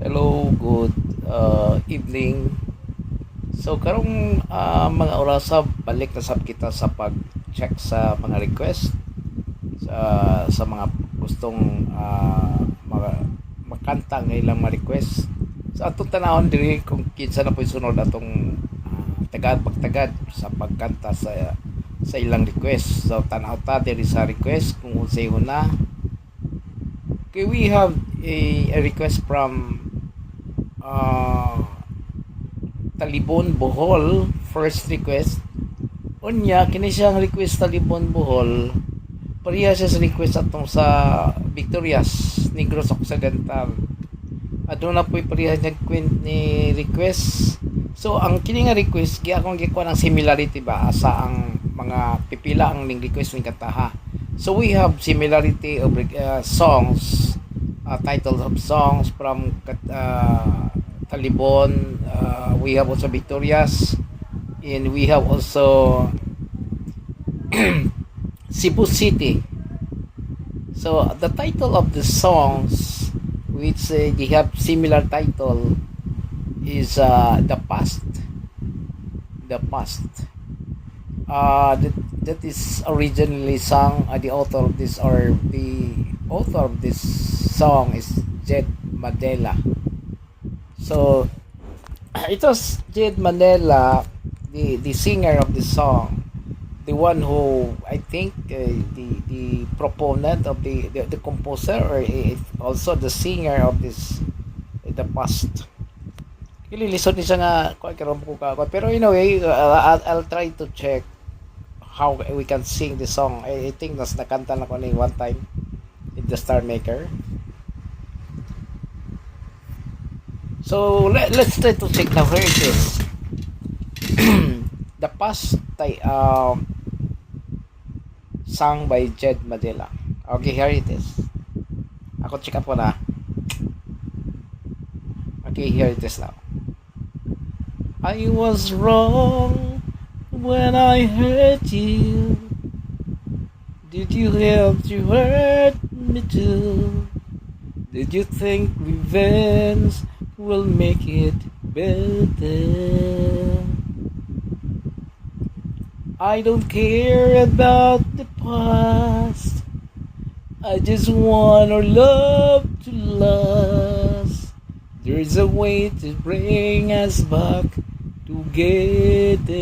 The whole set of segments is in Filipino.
Hello, good evening. So karong mga orasa balik na sab kita sa pag-check sa mga request sa mga gustong makanta nga ilang ma-request. Sa atong tanawon diri kung kinsa na po'y sunod atong tagad pagtagad sa pagkanta sa ilang request. So tanaw ta diri sa request kung unsay una. Okay, we have a request from Talibon Bohol. First request unya kini siyang request Talibon Bohol, pareha siya sa request atong sa Victorias Negros Occidental. Aduna po'y pareha niya ni request. So ang kini nga request akong gikuha ng similarity ba sa ang mga pipila ang ning request ning kataha. So we have similarity of songs, titles of songs from Talibon. We have also Victorias, and we have also Cebu City. So the title of the songs, which they have similar title, is The Past. The Past. That is originally sung. The author of this song is Jed Mandela. So it was Jed Mandela, the singer of the song, the one who I think the proponent of the composer, or also the singer of this The Past. Kililisod ni siya nga karon ko pero anyway, I'll try to check how we can sing the song. I think nas nakanta na ko ni one time in the Star Maker. So let's try to check now. Where it is. The Past sung by Jed Mandela. Okay, here it is. Ako check up ko na. Okay, here it is now. I was wrong when I hurt you. Did you have to hurt me too? Did you think revenge will make it better? I don't care about the past. I just want our love to last. There's a way to bring us back together.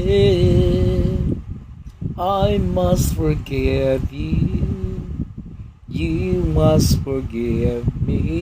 I must forgive you. You must forgive me.